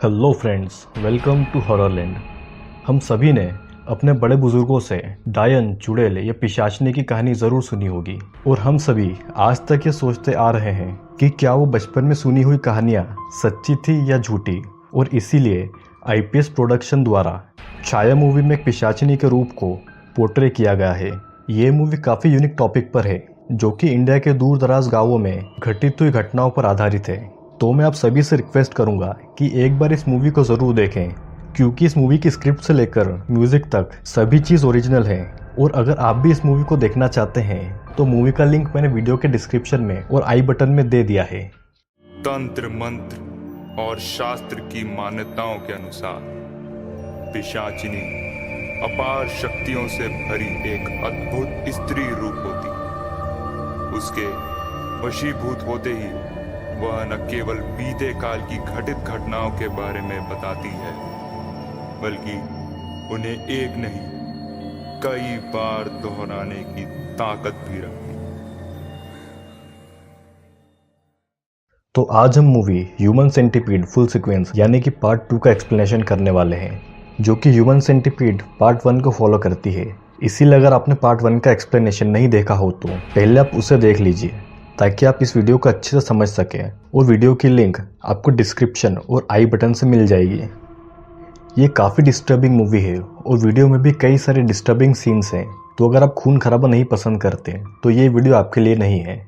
Hello friends, welcome to Horrorland. हम सभी ने अपने बड़े बुजुर्गों से डायन, चुड़ैल या पिशाचनी की कहानी ज़रूर सुनी होगी और हम सभी आज तक ये सोचते आ रहे हैं कि क्या वो बचपन में सुनी हुई कहानियाँ सच्ची थी या झूठी। और इसीलिए आईपीएस प्रोडक्शन द्वारा छाया मूवी में एक पिशाचनी के रूप को पोर्ट्रे किया गया है। ये मूवी काफ़ी यूनिक टॉपिक पर है जो कि इंडिया के दूर दराज गाँवों में घटित हुई घटनाओं पर आधारित है। तो मैं आप सभी से रिक्वेस्ट करूंगा कि एक बार इस मूवी को ज़रूर देखें, क्योंकि इस मूवी की स्क्रिप्ट से लेकर म्यूज़िक तक सभी चीज़ ओरिजिनल है। और अगर आप भी इस मूवी को देखना चाहते हैं तो मूवी का लिंक मैंने वीडियो के डिस्क्रिप्शन में और आई बटन में दे दिया है। तंत्र मंत्र और शास्त्र की मान्यताओं के अनुसार पिशाचिनी अपार शक्तियों से भरी एक अद्भुत स्त्री रूप होती। उसके वशीभूत होते ही वह न केवल बीते काल की घटित घटनाओं के बारे में बताती है, बल्कि उन्हें एक नहीं कई बार दोहराने की ताकत भी रखती। तो आज हम movie human centipede full sequence यानी कि पार्ट 2 का एक्सप्लेनेशन करने वाले हैं, जो कि ह्यूमन सेंटीपीड पार्ट 1 को फॉलो करती है। इसीलिए अगर आपने पार्ट 1 का एक्सप्लेनेशन नहीं देखा हो तो पहले आप उसे देख लीजिए ताकि आप इस वीडियो को अच्छे से समझ सकें। और वीडियो की लिंक आपको डिस्क्रिप्शन और आई बटन से मिल जाएगी। ये काफ़ी डिस्टर्बिंग मूवी है और वीडियो में भी कई सारे डिस्टर्बिंग सीन्स हैं। तो अगर आप खून खराबा नहीं पसंद करते तो ये वीडियो आपके लिए नहीं है।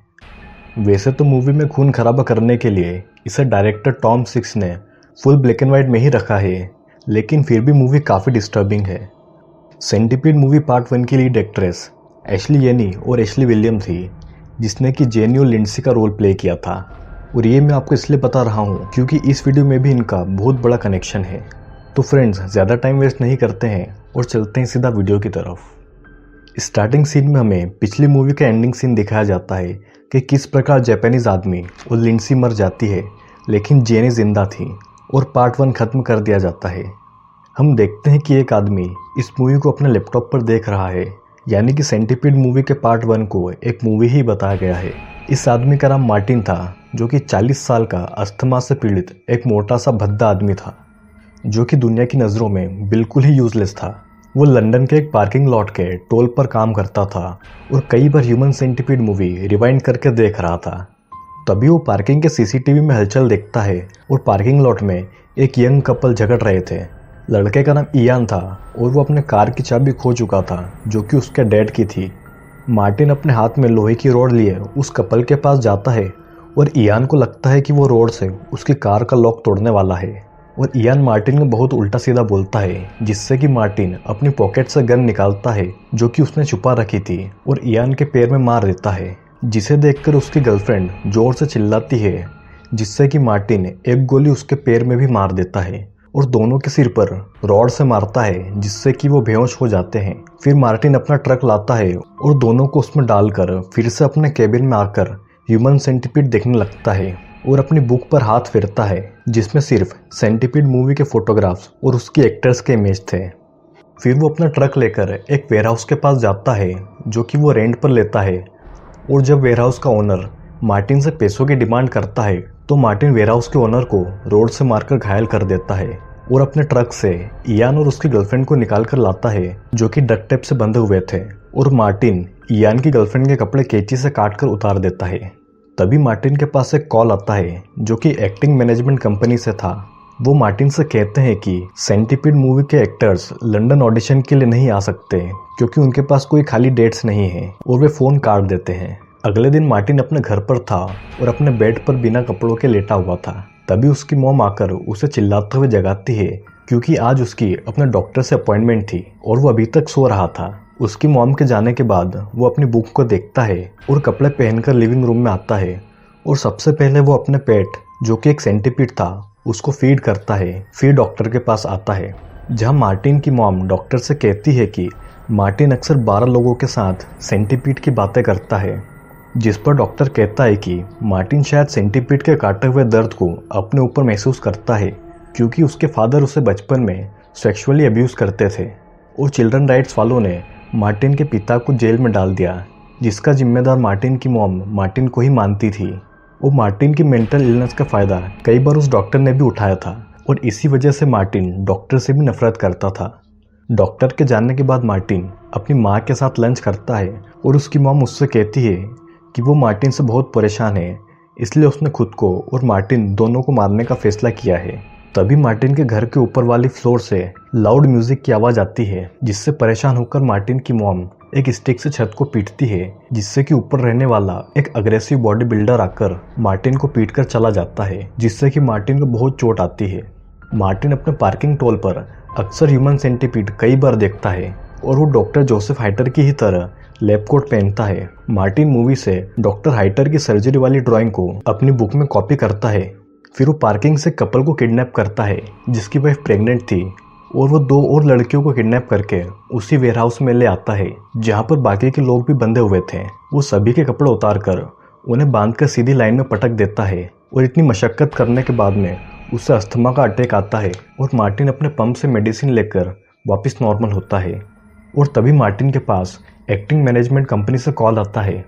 वैसे तो मूवी में खून खराबा करने के लिए इसे डायरेक्टर टॉम सिक्स ने फुल ब्लैक एंड वाइट में ही रखा है, लेकिन फिर भी मूवी काफ़ी डिस्टर्बिंग है। सेंटीपीड मूवी पार्ट 1 की लीड एक्ट्रेस एशली येनी और एशली विलियम थी, जिसने कि जेनी और लिंडसी का रोल प्ले किया था। और ये मैं आपको इसलिए बता रहा हूँ क्योंकि इस वीडियो में भी इनका बहुत बड़ा कनेक्शन है। तो फ्रेंड्स, ज़्यादा टाइम वेस्ट नहीं करते हैं और चलते हैं सीधा वीडियो की तरफ। स्टार्टिंग सीन में हमें पिछली मूवी का एंडिंग सीन दिखाया जाता है कि किस प्रकार जापानीज आदमी और लिंडसी मर जाती है लेकिन जेनी जिंदा थी और पार्ट 1 ख़त्म कर दिया जाता है। हम देखते हैं कि एक आदमी इस मूवी को अपने लैपटॉप पर देख रहा है, यानी कि सेंटीपीड मूवी के पार्ट 1 को एक मूवी ही बताया गया है। इस आदमी का नाम मार्टिन था, जो कि 40 साल का अस्थमा से पीड़ित एक मोटा सा भद्दा आदमी था, जो कि दुनिया की नज़रों में बिल्कुल ही यूजलेस था। वो लंदन के एक पार्किंग लॉट के टोल पर काम करता था और कई बार ह्यूमन सेंटीपीड मूवी रिवाइंड करके देख रहा था। तभी वो पार्किंग के सीसीटीवी में हलचल देखता है और पार्किंग लॉट में एक यंग कपल झगड़ रहे थे। लड़के का नाम इयान था और वो अपने कार की चाबी खो चुका था, जो कि उसके डैड की थी। मार्टिन अपने हाथ में लोहे की रॉड लिए उस कपल के पास जाता है और इयान को लगता है कि वो रॉड से उसकी कार का लॉक तोड़ने वाला है। और इयान मार्टिन को बहुत उल्टा सीधा बोलता है, जिससे कि मार्टिन अपनी पॉकेट से गन निकालता है जो कि उसने छुपा रखी थी और इयान के पैर में मार देता है, जिसे देखकर उसकी गर्लफ्रेंड जोर से चिल्लाती है, जिससे कि मार्टिन एक गोली उसके पैर में भी मार देता है और दोनों के सिर पर रॉड से मारता है, जिससे कि वो बेहोश हो जाते हैं। फिर मार्टिन अपना ट्रक लाता है और दोनों को उसमें डालकर फिर से अपने केबिन में आकर ह्यूमन सेंटीपीड देखने लगता है और अपनी बुक पर हाथ फेरता है, जिसमें सिर्फ सेंटीपीड मूवी के फोटोग्राफ्स और उसकी एक्टर्स के इमेज थे। फिर वो अपना ट्रक लेकर एक वेयरहाउस के पास जाता है, जो कि वो रेंट पर लेता है। और जब वेयरहाउस का ओनर मार्टिन से पैसों की डिमांड करता है तो मार्टिन वेयरहाउस के ओनर को रोड से मारकर घायल कर देता है और अपने ट्रक से इयान और उसकी गर्लफ्रेंड को निकाल कर लाता है, जो कि डक्ट टेप से बंधे हुए थे। और मार्टिन इयान की गर्लफ्रेंड के कपड़े कैंची से काट कर उतार देता है। तभी मार्टिन के पास एक कॉल आता है, जो कि एक्टिंग मैनेजमेंट कंपनी से था। वो मार्टिन से कहते हैं कि सेंटीपीड मूवी के एक्टर्स लंदन ऑडिशन के लिए नहीं आ सकते क्योंकि उनके पास कोई खाली डेट्स नहीं है, और वे फ़ोन काट देते हैं। अगले दिन मार्टिन अपने घर पर था और अपने बेड पर बिना कपड़ों के लेटा हुआ था। तभी उसकी मॉम आकर उसे चिल्लाते हुए जगाती है, क्योंकि आज उसकी अपने डॉक्टर से अपॉइंटमेंट थी और वो अभी तक सो रहा था। उसकी मॉम के जाने के बाद वो अपनी बुक को देखता है और कपड़े पहनकर लिविंग रूम में आता है और सबसे पहले वो अपने पेट, जो कि एक सेंटीपीड था, उसको फीड करता है। फिर डॉक्टर के पास आता है, जहाँ मार्टिन की मॉम डॉक्टर से कहती है कि मार्टिन अक्सर 12 लोगों के साथ सेंटीपीड की बातें करता है, जिस पर डॉक्टर कहता है कि मार्टिन शायद सेंटीपीड के काटे हुए दर्द को अपने ऊपर महसूस करता है, क्योंकि उसके फादर उसे बचपन में सेक्सुअली अब्यूज़ करते थे और चिल्ड्रन राइट्स वालों ने मार्टिन के पिता को जेल में डाल दिया, जिसका जिम्मेदार मार्टिन की मॉम मार्टिन को ही मानती थी। और मार्टिन की मेंटल इलनेस का फ़ायदा कई बार उस डॉक्टर ने भी उठाया था, और इसी वजह से मार्टिन डॉक्टर से भी नफरत करता था। डॉक्टर के जाने के बाद मार्टिन अपनी माँ के साथ लंच करता है और उसकी मॉम उससे कहती है कि वो मार्टिन से बहुत परेशान है, इसलिए उसने खुद को और मार्टिन दोनों को मारने का फैसला किया है। तभी मार्टिन के घर के ऊपर वाली फ्लोर से लाउड म्यूजिक की आवाज़ आती है, जिससे परेशान होकर मार्टिन की मॉम एक स्टिक से छत को पीटती है, जिससे कि ऊपर रहने वाला एक अग्रेसिव बॉडी बिल्डर आकर मार्टिन को पीटकर चला जाता है, जिससे कि मार्टिन को बहुत चोट आती है। मार्टिन अपने पार्किंग टोल पर अक्सर ह्यूमन सेंटीपीड कई बार देखता है और वो डॉक्टर जोसेफ हाइटर की ही तरह लैब कोट पहनता है। मार्टिन मूवी से डॉक्टर हाइटर की सर्जरी वाली ड्राइंग को अपनी बुक में कॉपी करता है। फिर वो पार्किंग से कपल को किडनैप करता है जिसकी वाइफ प्रेग्नेंट थी, और वो 2 और लड़कियों को किडनैप करके उसी वेयरहाउस में ले आता है जहाँ पर बाकी के लोग भी बंधे हुए थे। वो सभी के कपड़े उतार कर उन्हें बांधकर सीधी लाइन में पटक देता है और इतनी मशक्कत करने के बाद में उसे अस्थमा का अटैक आता है और मार्टिन अपने पंप से मेडिसिन लेकर वापस नॉर्मल होता है। और तभी मार्टिन के पास एक्टिंग मैनेजमेंट कंपनी से कॉल आता है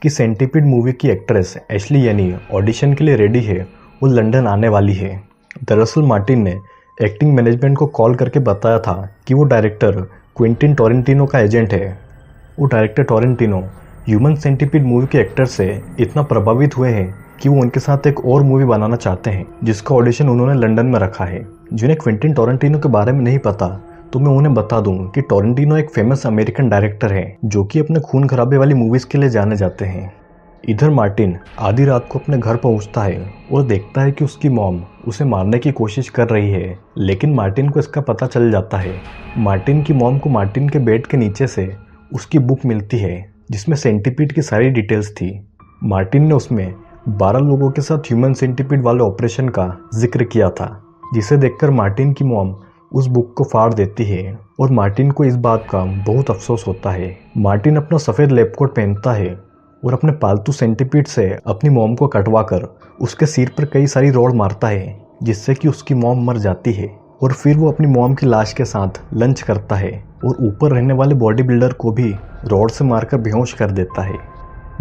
कि सेंटीपीड मूवी की एक्ट्रेस एशली यानी ऑडिशन के लिए रेडी है, वो लंदन आने वाली है। दरअसल मार्टिन ने एक्टिंग मैनेजमेंट को कॉल करके बताया था कि वो डायरेक्टर क्विंटिन टोरेंटिनो का एजेंट है। वो director Tarantino human centipede movie के एक्टर से इतना प्रभावित हुए हैं कि वो उनके साथ एक और मूवी बनाना चाहते हैं, जिसका ऑडिशन उन्होंने लंदन में रखा है। जिन्हें क्विंटिन टोरेंटिनो के बारे में नहीं पता तो मैं उन्हें बता दूं कि टोरेंटिनो एक फेमस अमेरिकन डायरेक्टर है जो कि अपने खून खराबे वाली मूवीज़ के लिए जाने जाते हैं। इधर मार्टिन आधी रात को अपने घर पहुंचता है और देखता है कि उसकी मॉम उसे मारने की कोशिश कर रही है, लेकिन मार्टिन को इसका पता चल जाता है। मार्टिन की मॉम को मार्टिन के बेड के नीचे से उसकी बुक मिलती है जिसमें सेंटीपीड की सारी डिटेल्स थी। मार्टिन ने उसमें 12 लोगों के साथ ह्यूमन सेंटीपीड वाले ऑपरेशन का जिक्र किया था, जिसे देखकर मार्टिन की मॉम उस बुक को फाड़ देती है और मार्टिन को इस बात का बहुत अफसोस होता है। मार्टिन अपना सफ़ेद लैब कोट पहनता है और अपने पालतू सेंटीपीड से अपनी मॉम को कटवाकर उसके सिर पर कई सारी रॉड मारता है, जिससे कि उसकी मॉम मर जाती है। और फिर वो अपनी मॉम की लाश के साथ लंच करता है और ऊपर रहने वाले बॉडी बिल्डर को भी रॉड से मारकर बेहोश कर देता है।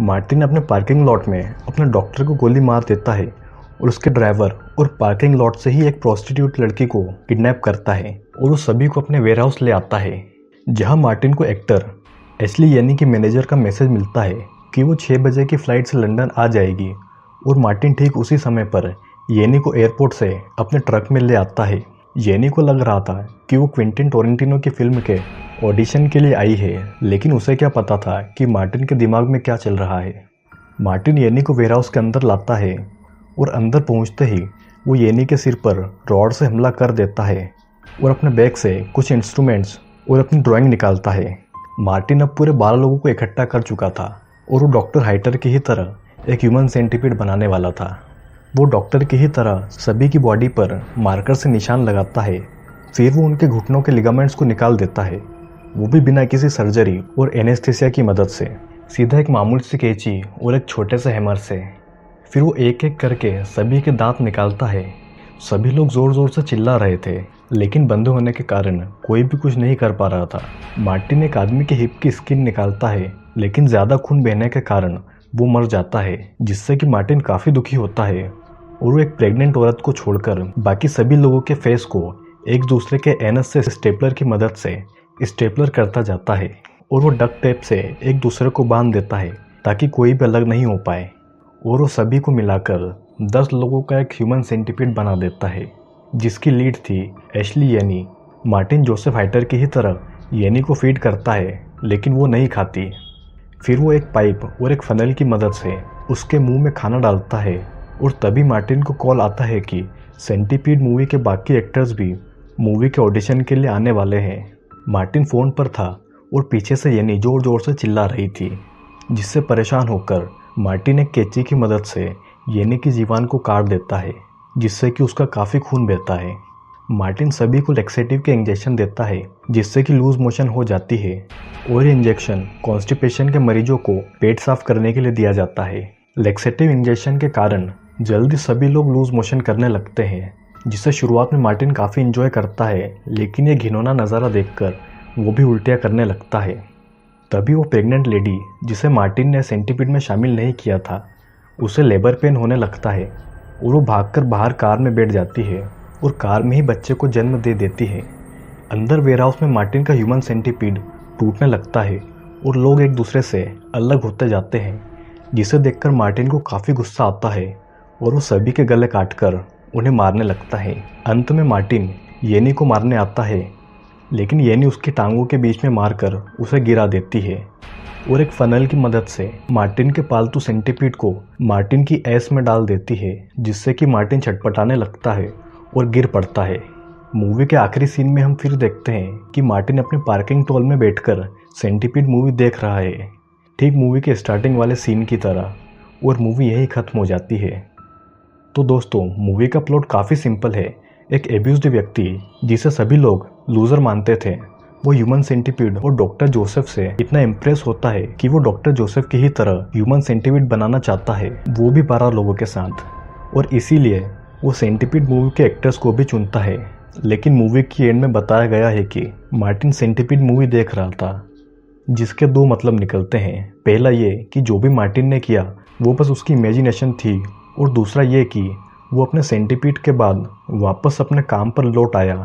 मार्टिन अपने पार्किंग लॉट में अपने डॉक्टर को गोली मार देता है और उसके ड्राइवर और पार्किंग लॉट से ही एक प्रोस्टिट्यूट लड़की को किडनैप करता है और वो सभी को अपने वेयरहाउस ले आता है, जहां मार्टिन को एक्टर एशली यानी कि मैनेजर का मैसेज मिलता है कि वो 6 बजे की फ़्लाइट से लंदन आ जाएगी। और मार्टिन ठीक उसी समय पर येनी को एयरपोर्ट से अपने ट्रक में ले आता है। येनी को लग रहा था कि वो क्विंटिन टोरेंटिनो की फिल्म के ऑडिशन के लिए आई है, लेकिन उसे क्या पता था कि मार्टिन के दिमाग में क्या चल रहा है। मार्टिन येनी को वेयरहाउस के अंदर लाता है और अंदर पहुंचते ही वो येनी के सिर पर रॉड से हमला कर देता है और अपने बैग से कुछ इंस्ट्रूमेंट्स और अपनी ड्राइंग निकालता है। मार्टिन अब पूरे 12 लोगों को इकट्ठा कर चुका था और वो डॉक्टर हाइटर की ही तरह एक ह्यूमन सेंटीपीड बनाने वाला था। वो डॉक्टर की ही तरह सभी की बॉडी पर मार्कर से निशान लगाता है। फिर वो उनके घुटनों के लिगामेंट्स को निकाल देता है, वो भी बिना किसी सर्जरी और एनेस्थीसिया की मदद से, सीधा एक मामूली सी कैंची और एक छोटे से हैमर से। फिर वो एक एक करके सभी के दांत निकालता है। सभी लोग ज़ोर ज़ोर से चिल्ला रहे थे, लेकिन बंद होने के कारण कोई भी कुछ नहीं कर पा रहा था। मार्टिन एक आदमी के हिप की स्किन निकालता है, लेकिन ज़्यादा खून बहने के कारण वो मर जाता है, जिससे कि मार्टिन काफ़ी दुखी होता है और वो एक प्रेग्नेंट औरत को छोड़कर बाकी सभी लोगों के फेस को एक दूसरे के एनस से स्टेपलर की मदद से स्टेपलर करता जाता है और वो डक टेप से एक दूसरे को बांध देता है ताकि कोई भी अलग नहीं हो पाए। और वो सभी को मिलाकर 10 लोगों का एक ह्यूमन सेंटीपीड बना देता है, जिसकी लीड थी एशली यानी। मार्टिन जोसेफ हाइटर की ही तरह येनी को फीड करता है, लेकिन वो नहीं खाती। फिर वो एक पाइप और एक फनल की मदद से उसके मुंह में खाना डालता है और तभी मार्टिन को कॉल आता है कि सेंटीपीड मूवी के बाकी एक्टर्स भी मूवी के ऑडिशन के लिए आने वाले हैं। मार्टिन फ़ोन पर था और पीछे से येनी ज़ोर ज़ोर से चिल्ला रही थी, जिससे परेशान होकर मार्टिन एक कैंची की मदद से येनी की जीवान को काट देता है, जिससे कि उसका काफ़ी खून बहता है। मार्टिन सभी को लेक्सेटिव के इंजेक्शन देता है, जिससे कि लूज मोशन हो जाती है और ये इंजेक्शन कॉन्स्टिपेशन के मरीजों को पेट साफ करने के लिए दिया जाता है। लेक्सेटिव इंजेक्शन के कारण जल्दी सभी लोग लूज मोशन करने लगते हैं, जिसे शुरुआत में मार्टिन काफ़ी इंजॉय करता है, लेकिन ये घिनौना नज़ारा देखकर वो भी उल्टियाँ करने लगता है। तभी वो प्रेग्नेंट लेडी, जिसे मार्टिन ने सेंटीपीड में शामिल नहीं किया था, उसे लेबर पेन होने लगता है और वो भागकर बाहर कार में बैठ जाती है और कार में ही बच्चे को जन्म दे देती है। अंदर वेयरहाउस में मार्टिन का ह्यूमन सेंटीपीड टूटने लगता है और लोग एक दूसरे से अलग होते जाते हैं, जिसे देखकर मार्टिन को काफ़ी गुस्सा आता है और वो सभी के गले काटकर उन्हें मारने लगता है। अंत में मार्टिन येनी को मारने आता है, लेकिन येनी उसकी टांगों के बीच में मारकर उसे गिरा देती है और एक फनल की मदद से मार्टिन के पालतू सेंटीपीड को मार्टिन की ऐश में डाल देती है, जिससे कि मार्टिन छटपटाने लगता है और गिर पड़ता है। मूवी के आखिरी सीन में हम फिर देखते हैं कि मार्टिन अपने पार्किंग टॉल में बैठकर सेंटीपीड मूवी देख रहा है, ठीक मूवी के स्टार्टिंग वाले सीन की तरह, और मूवी यही खत्म हो जाती है। तो दोस्तों, मूवी का प्लॉट काफ़ी सिंपल है। एक एब्यूज्ड व्यक्ति जिसे सभी लोग लूज़र मानते थे, वो ह्यूमन सेंटीपीड और डॉक्टर जोसेफ से इतना इम्प्रेस होता है कि वो डॉक्टर जोसेफ की ही तरह ह्यूमन सेंटीपीड बनाना चाहता है, वो भी 12 लोगों के साथ, और इसीलिए वो सेंटीपीड मूवी के एक्टर्स को भी चुनता है। लेकिन मूवी की एंड में बताया गया है कि मार्टिन सेंटीपीड मूवी देख रहा था, जिसके 2 मतलब निकलते हैं। पहला ये कि जो भी मार्टिन ने किया वो बस उसकी इमेजिनेशन थी, और दूसरा ये कि वो अपने सेंटीपीड के बाद वापस अपने काम पर लौट आया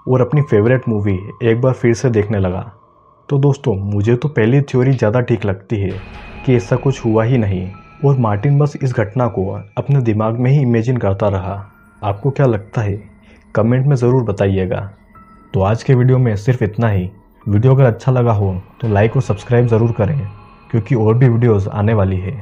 और अपनी फेवरेट मूवी एक बार फिर से देखने लगा। तो दोस्तों, मुझे तो पहली थ्योरी ज़्यादा ठीक लगती है कि ऐसा कुछ हुआ ही नहीं और मार्टिन बस इस घटना को अपने दिमाग में ही इमेजिन करता रहा। आपको क्या लगता है? कमेंट में ज़रूर बताइएगा। तो आज के वीडियो में सिर्फ इतना ही। वीडियो अगर अच्छा लगा हो तो लाइक और सब्सक्राइब ज़रूर करें, क्योंकि और भी वीडियोज़ आने वाली है।